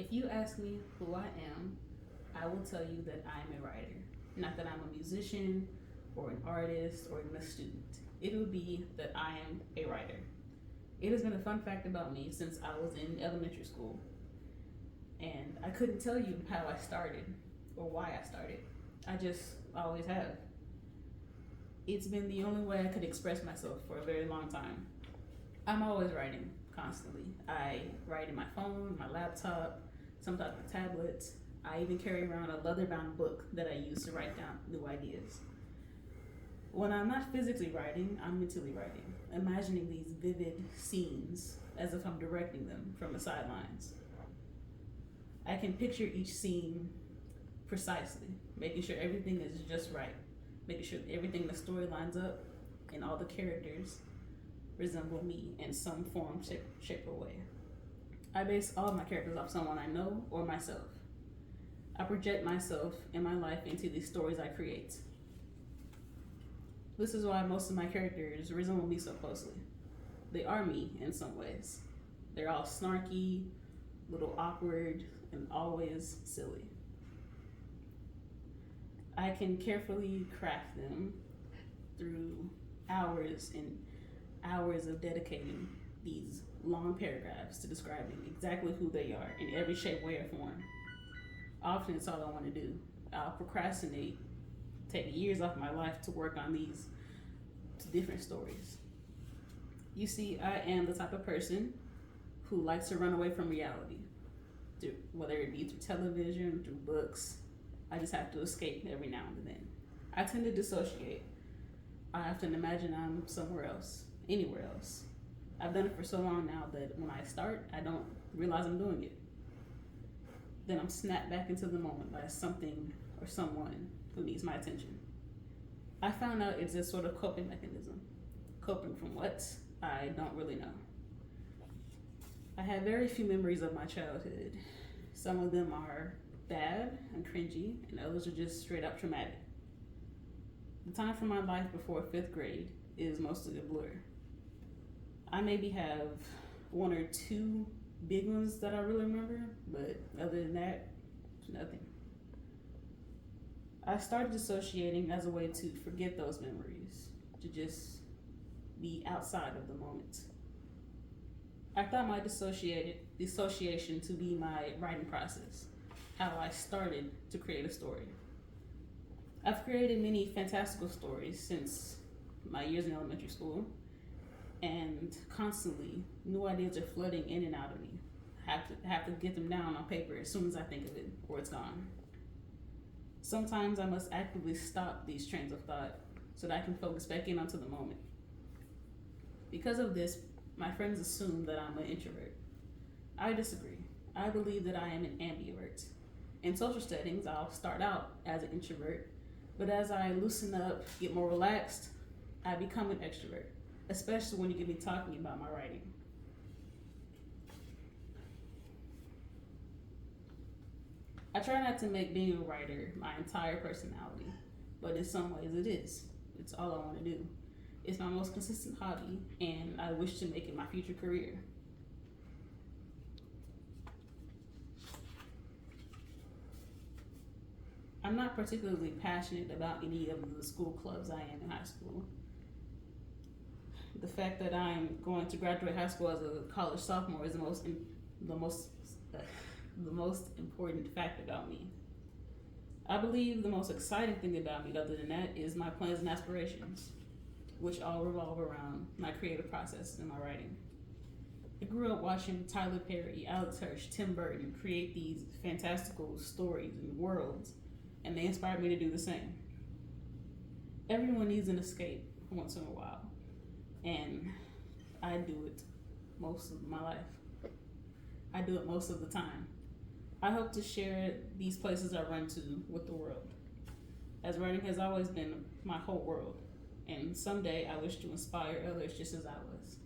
If you ask me who I am, I will tell you that I am a writer. Not that I'm a musician or an artist or even a student. It would be that I am a writer. It has been a fun fact about me since I was in elementary school. And I couldn't tell you how I started or why I started. I just always have. It's been the only way I could express myself for a very long time. I'm always writing constantly. I write in my phone, my laptop, sometimes my tablet. I even carry around a leather-bound book that I use to write down new ideas. When I'm not physically writing, I'm mentally writing, imagining these vivid scenes as if I'm directing them from the sidelines. I can picture each scene precisely, making sure everything is just right, making sure everything in the story lines up and all the characters resemble me in some form, shape, or way. I base all of my characters off someone I know or myself. I project myself and my life into these stories I create. This is why most of my characters resemble me so closely. They are me in some ways. They're all snarky, little awkward, and always silly. I can carefully craft them through hours and hours of dedicating these long paragraphs to describing exactly who they are in every shape, way, or form. Often it's all I want to do. I'll procrastinate, take years off my life to work on these different stories. You see, I am the type of person who likes to run away from reality, whether it be through television, through books. I just have to escape every now and then. I tend to dissociate. I often imagine I'm somewhere else, anywhere else. I've done it for so long now that when I start, I don't realize I'm doing it. Then I'm snapped back into the moment by something or someone who needs my attention. I found out it's a sort of coping mechanism. Coping from what? I don't really know. I have very few memories of my childhood. Some of them are bad and cringy, and others are just straight up traumatic. The time from my life before 5th grade is mostly a blur. I maybe have one or two big ones that I really remember, but other than that, nothing. I started dissociating as a way to forget those memories, to just be outside of the moment. I thought my dissociation to be my writing process, how I started to create a story. I've created many fantastical stories since my years in elementary school, and constantly new ideas are flooding in and out of me. I have to get them down on paper as soon as I think of it, or it's gone. Sometimes I must actively stop these trains of thought so that I can focus back in onto the moment. Because of this, my friends assume that I'm an introvert. I disagree. I believe that I am an ambivert. In social settings, I'll start out as an introvert, but as I loosen up, get more relaxed, I become an extrovert, especially when you get me talking about my writing. I try not to make being a writer my entire personality, but in some ways it is. It's all I want to do. It's my most consistent hobby, and I wish to make it my future career. I'm not particularly passionate about any of the school clubs I am in high school. The fact that I'm going to graduate high school as a college sophomore is the most important fact about me. I believe the most exciting thing about me, other than that, is my plans and aspirations, which all revolve around my creative process and my writing. I grew up watching Tyler Perry, Alex Hirsch, Tim Burton create these fantastical stories and worlds, and they inspired me to do the same. Everyone needs an escape once in a while, and I do it most of my life. I do it most of the time. I hope to share these places I run to with the world, as writing has always been my whole world, and someday I wish to inspire others just as I was.